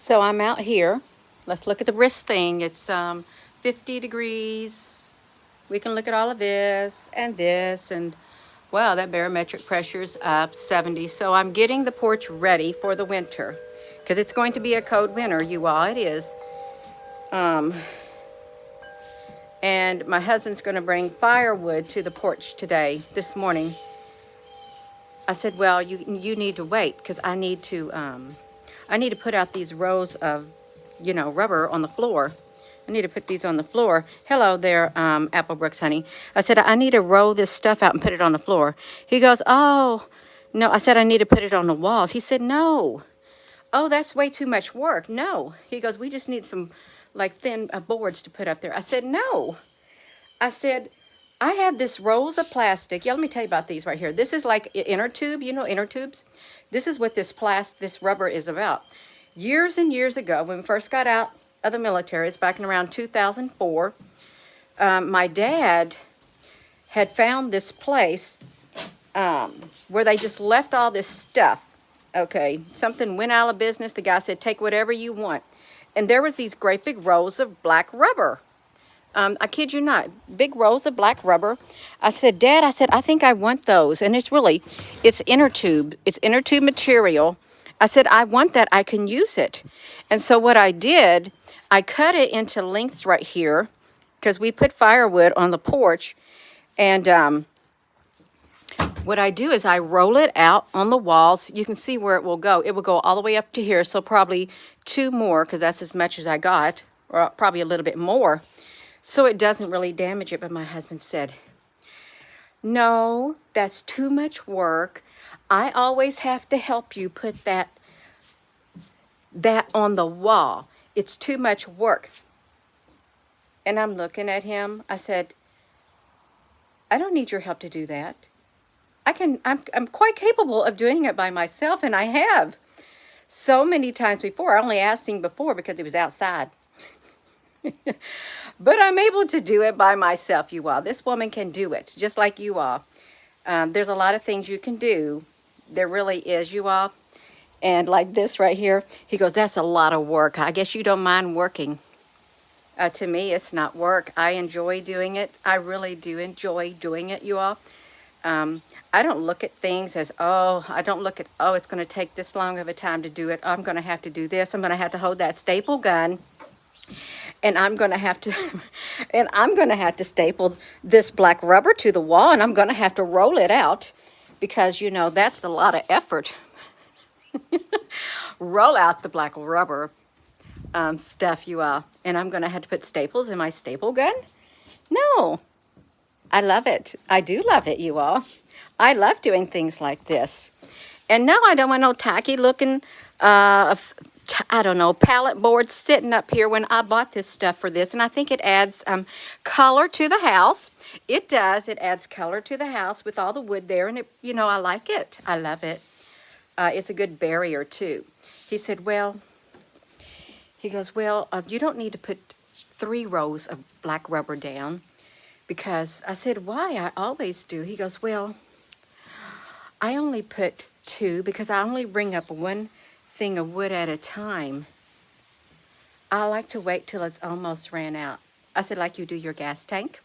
So I'm out here. Let's look at the wrist thing. It's 50 degrees. We can look at all of this, and wow, that barometric pressure is up 70. So I'm getting the porch ready for the winter because it's going to be a cold winter, you all. It is. And my husband's going to bring firewood to the porch this morning. I said, well, you need to wait because I need to put out these rows of, rubber on the floor. I need to put these on the floor. Hello there, Applebrooks, honey. I said, I need to roll this stuff out and put it on the floor. He goes, oh, no. I said, I need to put it on the walls. He said, no. Oh, that's way too much work. No. He goes, we just need some, like, thin boards to put up there. I said, no. I said, I have this rolls of plastic. Yeah, let me tell you about these right here. This is like inner tube, inner tubes. This is what this rubber is about. Years and years ago, when we first got out of the military, it's back in around 2004, my dad had found this place where they just left all this stuff. Okay, something went out of business. The guy said, take whatever you want. And there was these great big rolls of black rubber. I kid you not, big rolls of black rubber. I said, Dad, I think I want those. And it's inner tube. It's inner tube material. I said, I want that. I can use it. And so what I did, I cut it into lengths right here because we put firewood on the porch. And what I do is I roll it out on the walls. You can see where it will go. It will go all the way up to here. So probably 2 more because that's as much as I got, or probably a little bit more. So it doesn't really damage it. But my husband said, no, that's too much work. I always have to help you put that on the wall. It's too much work. And I'm looking at him. I said, I don't need your help to do that. I'm quite capable of doing it by myself, and I have so many times before. I only asked him before because he was outside. But I'm able to do it by myself, you all. This woman can do it, just like you all. There's a lot of things you can do. There really is, you all. And like this right here, he goes, that's a lot of work. I guess you don't mind working. To me, it's not work. I enjoy doing it. I really do enjoy doing it, you all. I don't look at things as, it's going to take this long of a time to do it. I'm going to have to do this. I'm going to have to hold that staple gun. And I'm going to have to staple this black rubber to the wall, and I'm going to have to roll it out because, that's a lot of effort. Roll out the black rubber stuff, you all. And I'm going to have to put staples in my staple gun? No. I love it. I do love it, you all. I love doing things like this. And no, I don't want no tacky looking, pallet boards sitting up here when I bought this stuff for this. And I think it adds color to the house. It does. It adds color to the house with all the wood there. And, I like it. I love it. It's a good barrier, too. He said, you don't need to put 3 rows of black rubber down. Because I said, why? I always do. He goes, well, I only put 2 because I only bring up 1 thing of wood at a time. I like to wait till it's almost ran out. I said, like you do your gas tank.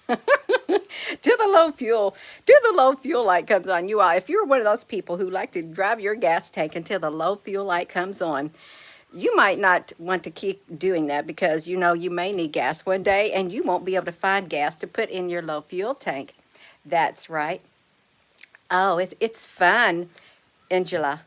Do the low fuel light comes on. You are, if you're one of those people who like to drive your gas tank until the low fuel light comes on, you might not want to keep doing that because, you may need gas one day and you won't be able to find gas to put in your low fuel tank. That's right. Oh, it's fun, Angela.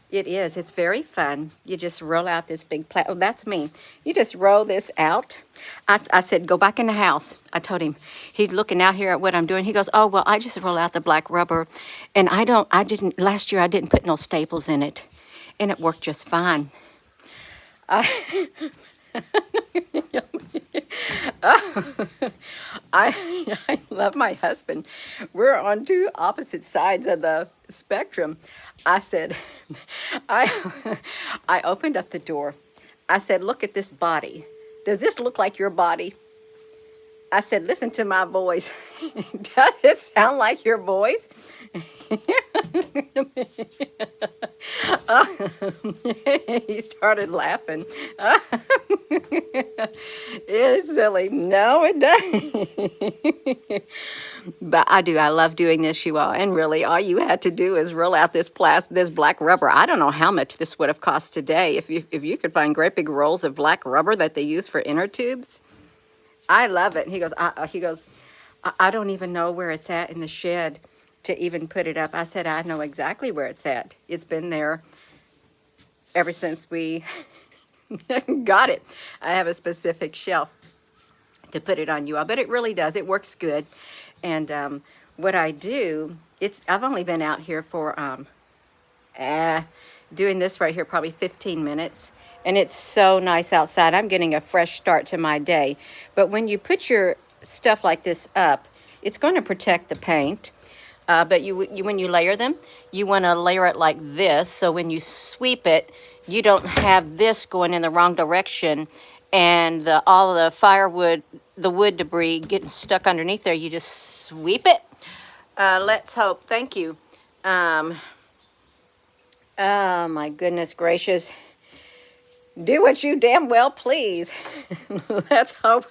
It is. It's very fun. You just roll out this big that's me. You just roll this out. I said, go back in the house. I told him. He's looking out here at what I'm doing. He goes, oh, well, I just roll out the black rubber. And last year I didn't put no staples in it. And it worked just fine. I love my husband. We're on 2 opposite sides of the spectrum. I said, I opened up the door. I said, look at this body. Does this look like your body? I said, listen to my voice. Does it sound like your voice? He started laughing. It's silly. No, it doesn't. But I do. I love doing this, you all. And really, all you had to do is roll out this black rubber. I don't know how much this would have cost today if you could find great big rolls of black rubber that they use for inner tubes. I love it. He goes. I don't even know where it's at in the shed to even put it up. I said, I know exactly where it's at. It's been there ever since we got it. I have a specific shelf to put it on, you all, but it really does. It works good. And what I do, I've only been out here for doing this right here probably 15 minutes. And it's so nice outside. I'm getting a fresh start to my day. But when you put your stuff like this up, it's going to protect the paint. But when you layer them, you want to layer it like this. So when you sweep it, you don't have this going in the wrong direction and all the firewood, the wood debris getting stuck underneath there. You just sweep it. Let's hope. Thank you. Oh, my goodness gracious. Do what you damn well please. Let's hope.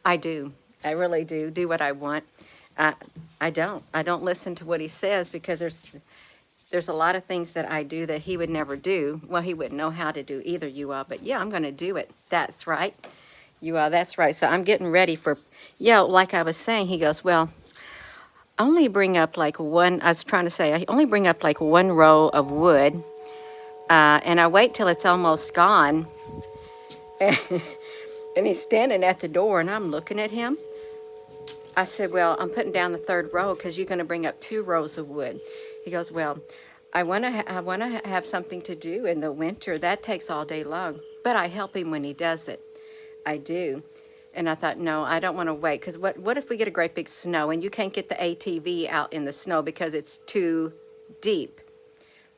I do. I really do. Do what I want. I don't listen to what he says because there's a lot of things that I do that he would never do. Well, he wouldn't know how to do either, you all. But yeah, I'm going to do it. That's right. You all, that's right. So I'm getting ready for, yeah, like I was saying, he goes, well, only bring up like one, I was trying to say, I only bring up like one row of wood. And I wait till it's almost gone. And he's standing at the door and I'm looking at him. I said, well, I'm putting down the third row because you're going to bring up 2 rows of wood. He goes, well, I want to have something to do in the winter. That takes all day long. But I help him when he does it. I do. And I thought, no, I don't want to wait. Because what if we get a great big snow and you can't get the ATV out in the snow because it's too deep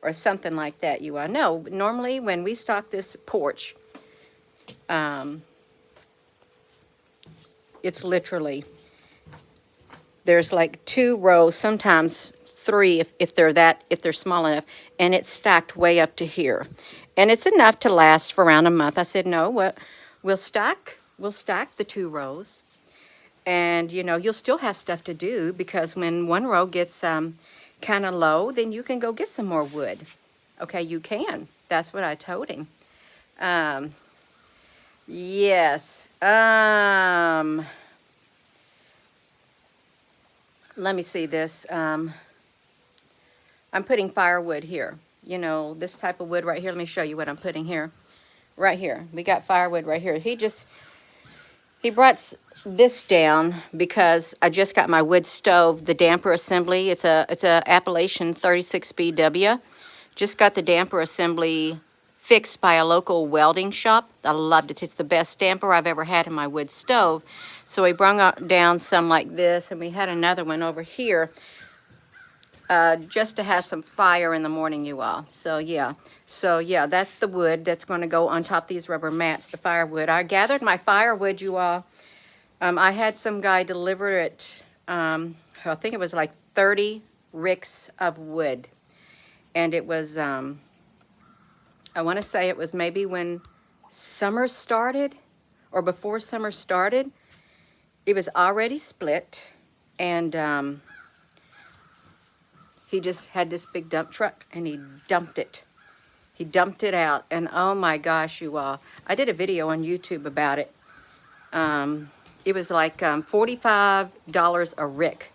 or something like that? You all know, normally when we stock this porch, it's literally, there's like 2 rows, sometimes 3 if they're small enough, and it's stacked way up to here. And it's enough to last for around a month. I said, no, we'll stack the 2 rows. And, you know, you'll still have stuff to do because when one row gets kind of low, then you can go get some more wood. Okay, you can. That's what I told him. Yes. Let me see this. I'm putting firewood here. You know, this type of wood right here. Let me show you what I'm putting here. Right here. We got firewood right here. He brought this down because I just got my wood stove, the damper assembly. It's a Appalachian 36BW. Just got the damper assembly fixed by a local welding shop. I loved it. It's the best damper I've ever had in my wood stove. So we brought down some like this, and we had another one over here just to have some fire in the morning, you all. So yeah, that's the wood that's going to go on top of these rubber mats, the firewood. I gathered my firewood, you all. I had some guy deliver it, I think it was like 30 ricks of wood. And it was, I want to say it was maybe when summer started or before summer started. It was already split, and he just had this big dump truck and he dumped it. He dumped it out, and oh my gosh, you all. I did a video on YouTube about it. It was like $45 a rick.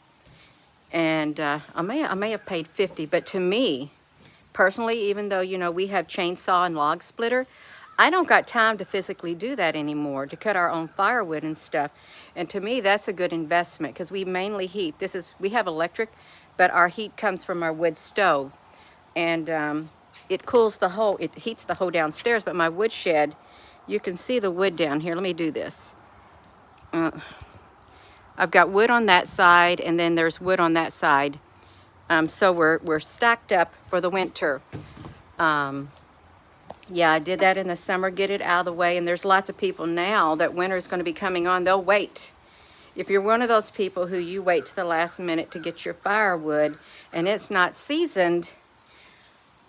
And I may have paid $50, but to me, personally, even though, you know, we have chainsaw and log splitter, I don't got time to physically do that anymore, to cut our own firewood and stuff. And to me, that's a good investment because we mainly heat. We have electric, but our heat comes from our wood stove. And it cools the whole, it heats the whole downstairs. But my wood shed, you can see the wood down here. Let me do this. I've got wood on that side, and then there's wood on that side. So we're stacked up for the winter. Yeah, I did that in the summer, get it out of the way. And there's lots of people now that winter is going to be coming on. They'll wait If you're one of those people who you wait to the last minute to get your firewood and it's not seasoned,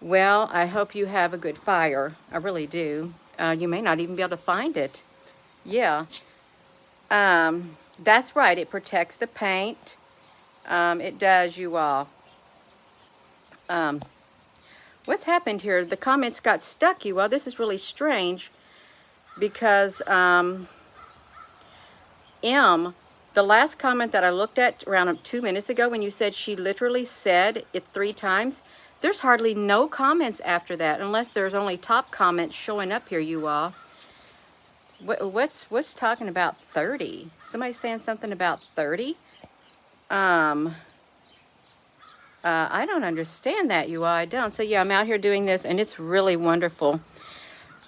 well, I hope you have a good fire. I really do. You may not even be able to find it. Yeah. That's right. It protects the paint. It does, you all. What's happened here? The comments got stuck, you all. This is really strange because the last comment that I looked at around 2 minutes ago when you said she literally said it 3 times, there's hardly no comments after that unless there's only top comments showing up here, you all. What's talking about 30? Somebody saying something about 30? I don't understand that, you all. I don't. So yeah, I'm out here doing this and it's really wonderful.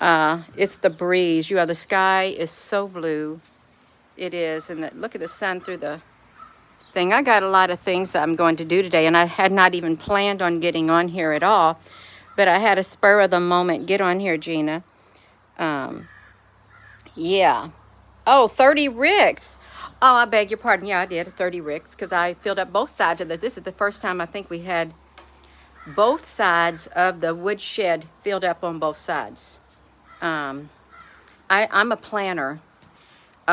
It's the breeze. You all, the sky is so blue. It is. And look at the sun through the thing. I got a lot of things that I'm going to do today, and I had not even planned on getting on here at all, but I had a spur of the moment. Get on here, Gina. Yeah. Oh, 30 ricks. Oh, I beg your pardon. Yeah, I did 30 ricks because I filled up both sides of this is the first time I think we had both sides of the wood shed filled up on both sides. I'm a planner.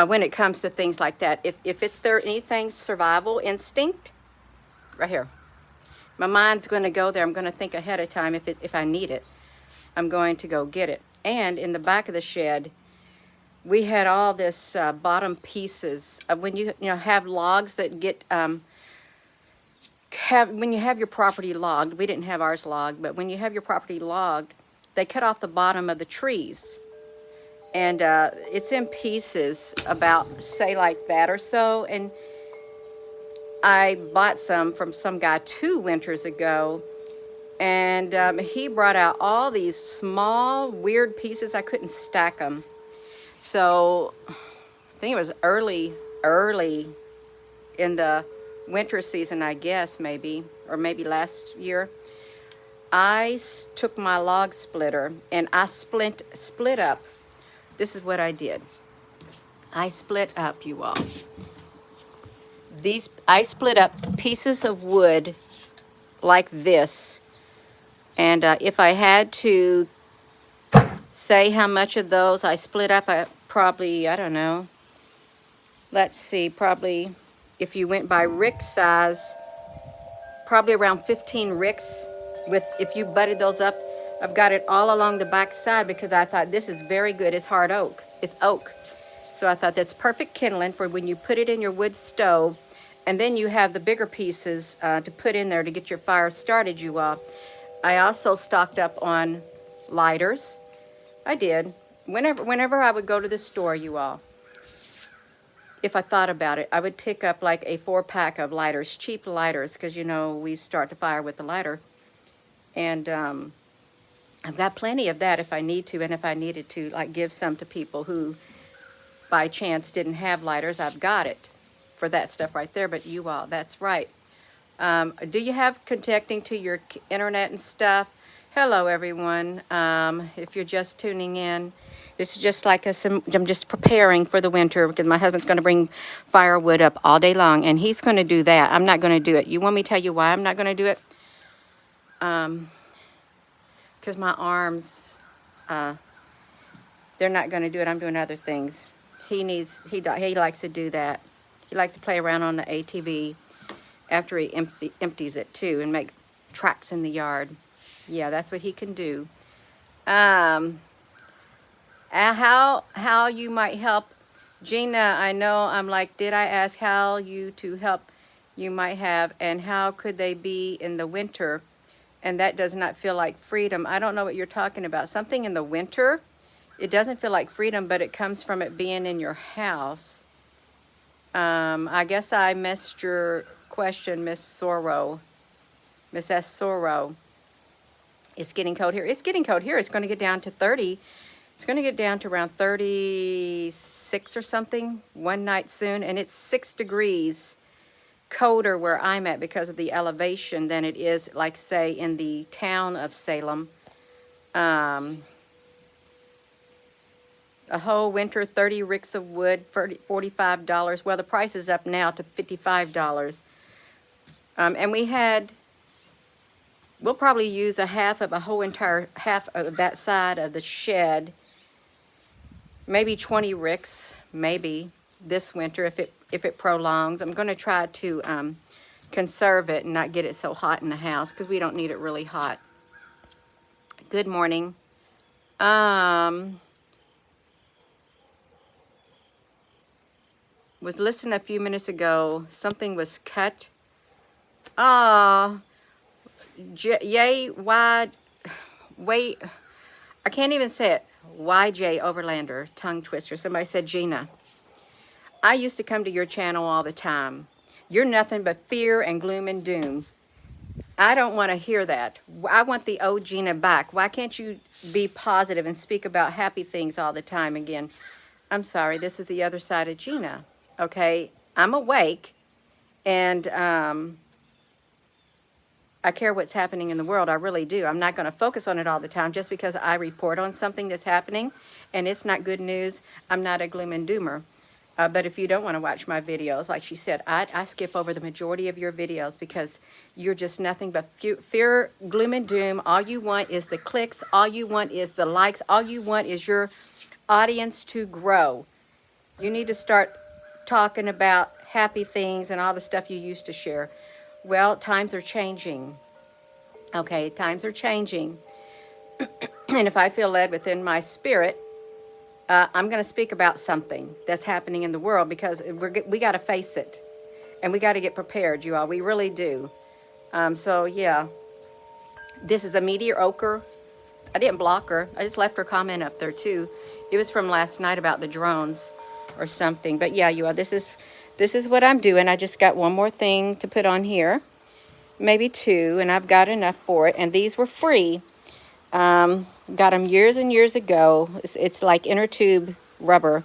When it comes to things like that, if there anything survival instinct, right here, my mind's going to go there. I'm going to think ahead of time if I need it. I'm going to go get it. And in the back of the shed, we had all this bottom pieces of when you have logs that get when you have your property logged. We didn't have ours logged, but when you have your property logged, they cut off the bottom of the trees. And it's in pieces about, say, like that or so. And I bought some from some guy 2 winters ago. And he brought out all these small, weird pieces. I couldn't stack them. So I think it was early in the winter season, I guess, maybe. Or maybe last year. I took my log splitter and I split up. This is what I did. I split up, you all. I split up pieces of wood like this. And if I had to say how much of those I split up, I don't know. Let's see, probably if you went by rick size, probably around 15 ricks. If you butted those up, I've got it all along the back side because I thought this is very good. It's hard oak. It's oak. So I thought that's perfect kindling for when you put it in your wood stove. And then you have the bigger pieces to put in there to get your fire started, you all. I also stocked up on lighters. I did. Whenever I would go to the store, you all, if I thought about it, I would pick up like a 4-pack of lighters, cheap lighters, because, we start the fire with the lighter. And I've got plenty of that if I need to, and if I needed to, like, give some to people who, by chance, didn't have lighters, I've got it for that stuff right there. But you all, that's right. Do you have connecting to your internet and stuff? Hello, everyone. If you're just tuning in, this is just like I'm just preparing for the winter because my husband's going to bring firewood up all day long, and he's going to do that. I'm not going to do it. You want me to tell you why I'm not going to do it? Because my arms, they're not going to do it. I'm doing other things. He likes to do that. He likes to play around on the ATV after he empties it too and make tracks in the yard. Yeah, that's what he can do. How you might help, Gina? I know I'm like, did I ask how you to help? You might have, and how could they be in the winter? And that does not feel like freedom. I don't know what you're talking about. Something in the winter, it doesn't feel like freedom, but it comes from it being in your house. I guess I missed your question, Miss Sorrow. Miss S. Sorrow. It's getting cold here. It's getting cold here. It's going to get down to 30. It's going to get down to around 36 or something one night soon. And it's 6 degrees colder where I'm at because of the elevation than it is, like, say, in the town of Salem. Oh, a whole winter, 30 ricks of wood, $45. Well, the price is up now to $55. And we'll probably use a whole entire half of that side of the shed, maybe 20 ricks, maybe this winter if it prolongs. I'm going to try to conserve it and not get it so hot in the house because we don't need it really hot. Good morning. Was listening a few minutes ago. Something was cut. Yay, wide, wait, I can't even say it. YJ Overlander, tongue twister. Somebody said, Gina, I used to come to your channel all the time. You're nothing but fear and gloom and doom. I don't want to hear that. I want the old Gina back. Why can't you be positive and speak about happy things all the time again? I'm sorry, this is the other side of Gina. Okay, I'm awake, and I care what's happening in the world. I really do. I'm not going to focus on it all the time just because I report on something that's happening and it's not good news. I'm not a gloom and doomer. But if you don't want to watch my videos, like she said, I skip over the majority of your videos because you're just nothing but fear, gloom and doom. All you want is the clicks. All you want is the likes. All you want is your audience to grow. You need to start talking about happy things and all the stuff you used to share. Well, times are changing. Okay, times are changing. And if I feel led within my spirit, I'm going to speak about something that's happening in the world because we got to face it. And we got to get prepared, you all. We really do. So, yeah. This is a mediocre. I didn't block her. I just left her comment up there, too. It was from last night about the drones or something. But, yeah, you all, this is what I'm doing. I just got one more thing to put on here. Maybe two, and I've got enough for it. And these were free. Got them years and years ago. It's like inner tube rubber.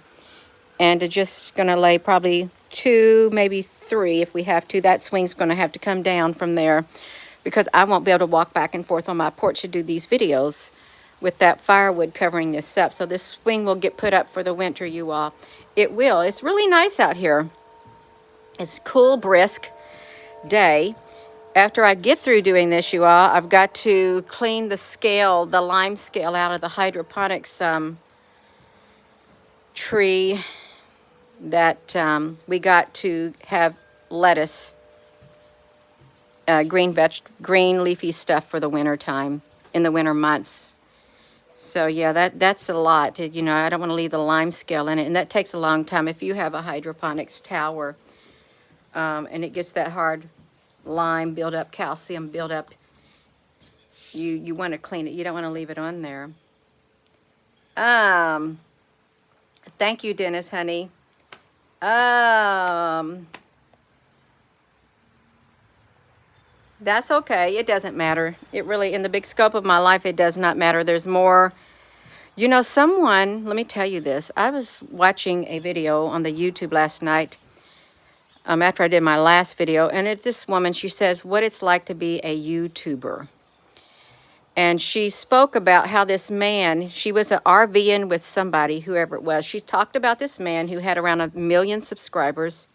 And just going to lay probably 2, maybe 3 if we have to. That swing's going to have to come down from there because I won't be able to walk back and forth on my porch to do these videos with that firewood covering this up. So this swing will get put up for the winter, you all. It will. It's really nice out here. It's a cool, brisk day. After I get through doing this, you all, I've got to clean the scale, the lime scale out of the hydroponics tree that we got to have lettuce, green leafy stuff for the winter time, in the winter months. So yeah, that's a lot. You know, I don't want to leave the lime scale in it, and that takes a long time. If you have a hydroponics tower and it gets that hard lime build up, calcium build up, you want to clean it. You don't want to leave it on there. Thank you, Dennis, honey. That's okay. It doesn't matter. It really, in the big scope of my life, it does not matter. There's more. You know, let me tell you this. I was watching a video on the YouTube last night after I did my last video, and it's this woman, she says, what it's like to be a YouTuber. And she spoke about how this man, she was an RVing with somebody, whoever it was. She talked about this man who had around 1 million subscribers.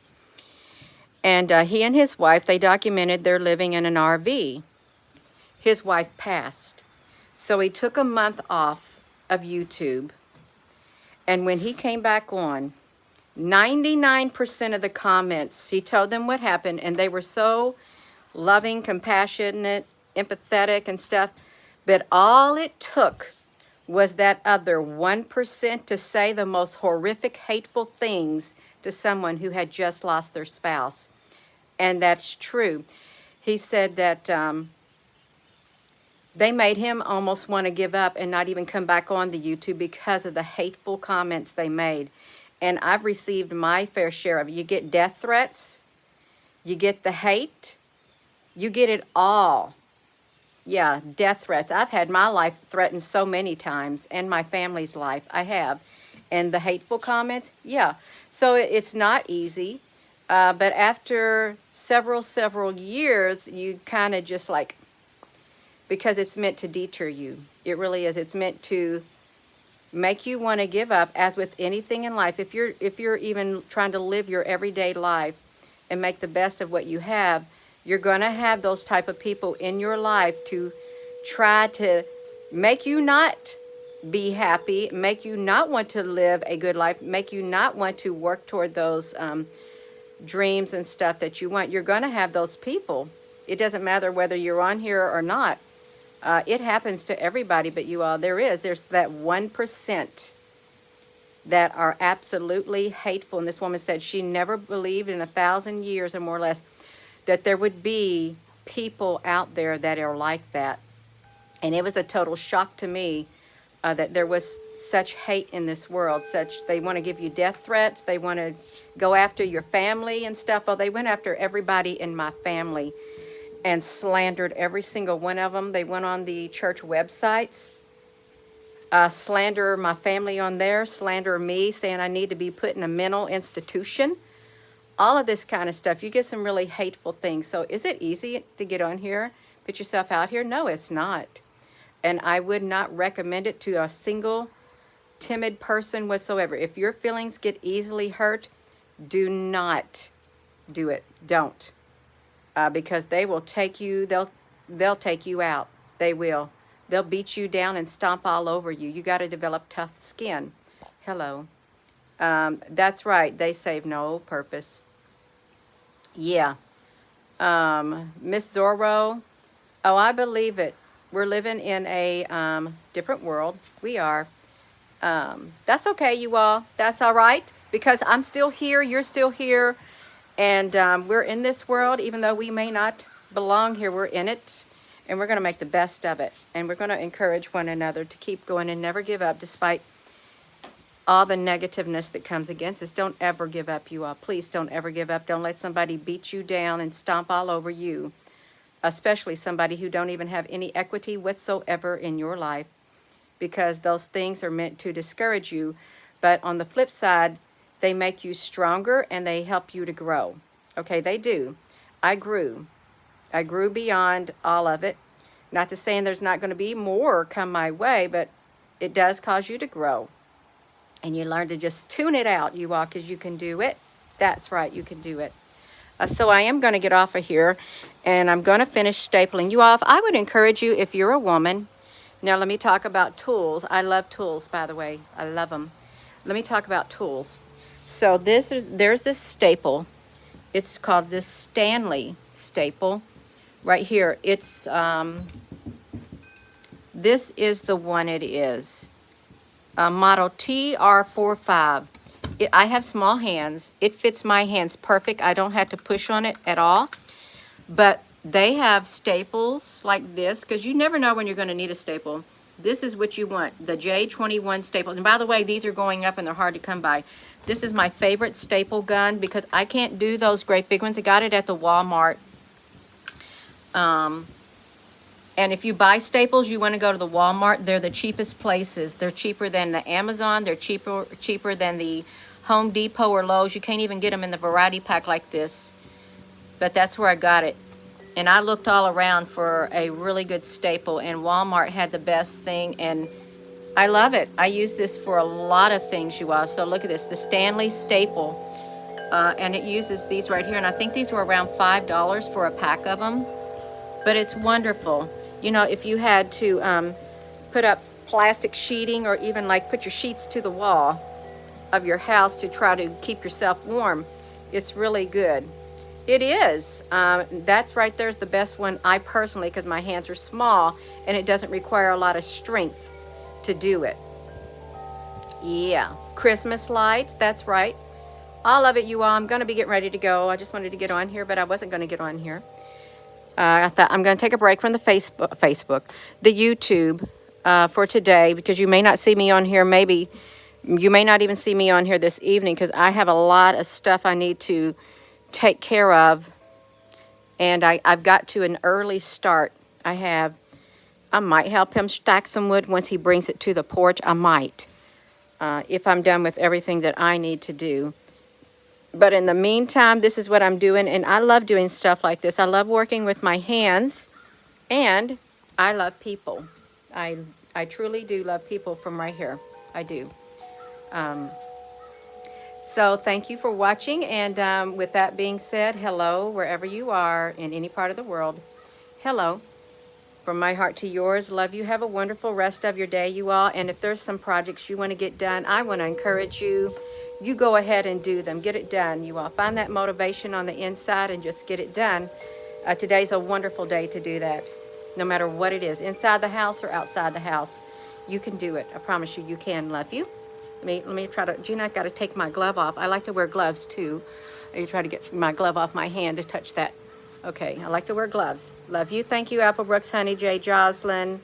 And he and his wife, they documented their living in an RV. His wife passed. So he took a month off of YouTube. And when he came back on, 99% of the comments, he told them what happened. And they were so loving, compassionate, empathetic and stuff. But all it took was that other 1% to say the most horrific, hateful things to someone who had just lost their spouse. And that's true. He said that they made him almost want to give up and not even come back on the YouTube because of the hateful comments they made. And I've received my fair share of it. You get death threats. You get the hate. You get it all. Yeah, death threats. I've had my life threatened so many times, and my family's life. I have. And the hateful comments, yeah. So it's not easy. But after several years, you kind of just like, because it's meant to deter you. It really is. It's meant to make you want to give up. As with anything in life, if you're even trying to live your everyday life and make the best of what you have, you're going to have those type of people in your life to try to make you not be happy, make you not want to live a good life, make you not want to work toward those dreams and stuff that you want. You're going to have those people. It doesn't matter whether you're on here or not. It happens to everybody, but you all, there's that 1% that are absolutely hateful. And this woman said she never believed in 1,000 years or more or less that there would be people out there that are like that. And it was a total shock to me that there was such hate in this world. They want to give you death threats. They want to go after your family and stuff. Well, they went after everybody in my family and slandered every single one of them. They went on the church websites, slander my family on there, slander me, saying I need to be put in a mental institution. All of this kind of stuff. You get some really hateful things. So is it easy to get on here, put yourself out here? No, it's not. And I would not recommend it to a single timid person whatsoever. If your feelings get easily hurt, do not do it. Don't. Because they will take you, they'll take you out. They will. They'll beat you down and stomp all over you. You got to develop tough skin. Hello. That's right. They save no purpose. Yeah. Miss Zorro. Oh, I believe it. We're living in a different world. We are. That's okay, you all. That's all right. Because I'm still here. You're still here. And we're in this world. Even though we may not belong here, we're in it. And we're going to make the best of it. And we're going to encourage one another to keep going and never give up despite all the negativeness that comes against us. Don't ever give up, you all. Please don't ever give up. Don't let somebody beat you down and stomp all over you. Especially somebody who don't even have any equity whatsoever in your life, because those things are meant to discourage you. But on the flip side, they make you stronger and they help you to grow. Okay, they do. I grew beyond all of it. Not to saying there's not going to be more come my way, but it does cause you to grow. And you learn to just tune it out, you all, because you can do it. That's right, you can do it. So I am going to get off of here, and I'm going to finish stapling. You all, I would encourage you, if you're a woman. Now, let me talk about tools. I love tools, by the way. I love them. Let me talk about tools. So there's this staple. It's called this Stanley staple right here. It's this is the one it is. Model TR45. I have small hands. It fits my hands perfect. I don't have to push on it at all. But they have staples like this, because you never know when you're going to need a staple. This is what you want, the J21 staples. And by the way, these are going up and they're hard to come by. This is my favorite staple gun because I can't do those great big ones. I got it at the Walmart. And if you buy staples, you want to go to the Walmart. They're the cheapest places. They're cheaper than the Amazon. They're cheaper than the Home Depot or Lowe's. You can't even get them in the variety pack like this. But that's where I got it. And I looked all around for a really good staple, and Walmart had the best thing, and I love it. I use this for a lot of things, you all. So look at this, the Stanley staple. And it uses these right here, and I think these were around $5 for a pack of them. But it's wonderful. You know, if you had to put up plastic sheeting, or even like put your sheets to the wall of your house to try to keep yourself warm, it's really good. It is. That's right there's the best one, I personally, because my hands are small and it doesn't require a lot of strength to do it. Yeah. Christmas lights, that's right. All of it, you all. I'm going to be getting ready to go. I just wanted to get on here, but I wasn't going to get on here. I thought I'm going to take a break from the the YouTube for today, because you may not see me on here. Maybe you may not even see me on here this evening, because I have a lot of stuff I need to take care of, and I've got to an early start. I might help him stack some wood once he brings it to the porch. I might, if I'm done with everything that I need to do. But in the meantime, this is what I'm doing, and I love doing stuff like this. I love working with my hands, and I love people. I truly do love people from right here. I do. So thank you for watching. And with that being said, hello, wherever you are in any part of the world. Hello. From my heart to yours, love you. Have a wonderful rest of your day, you all. And if there's some projects you want to get done, I want to encourage you. You go ahead and do them. Get it done, you all. Find that motivation on the inside and just get it done. Today's a wonderful day to do that. No matter what it is, inside the house or outside the house, you can do it. I promise you, you can. Love you. Let me try to, Gina, I've got to take my glove off. I like to wear gloves too. I try to get my glove off my hand to touch that. Okay, I like to wear gloves. Love you. Thank you, Apple Brooks, Honey, J, Jocelyn,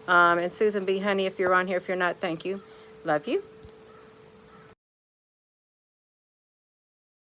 and Susan B. Honey, if you're on here. If you're not, thank you. Love you.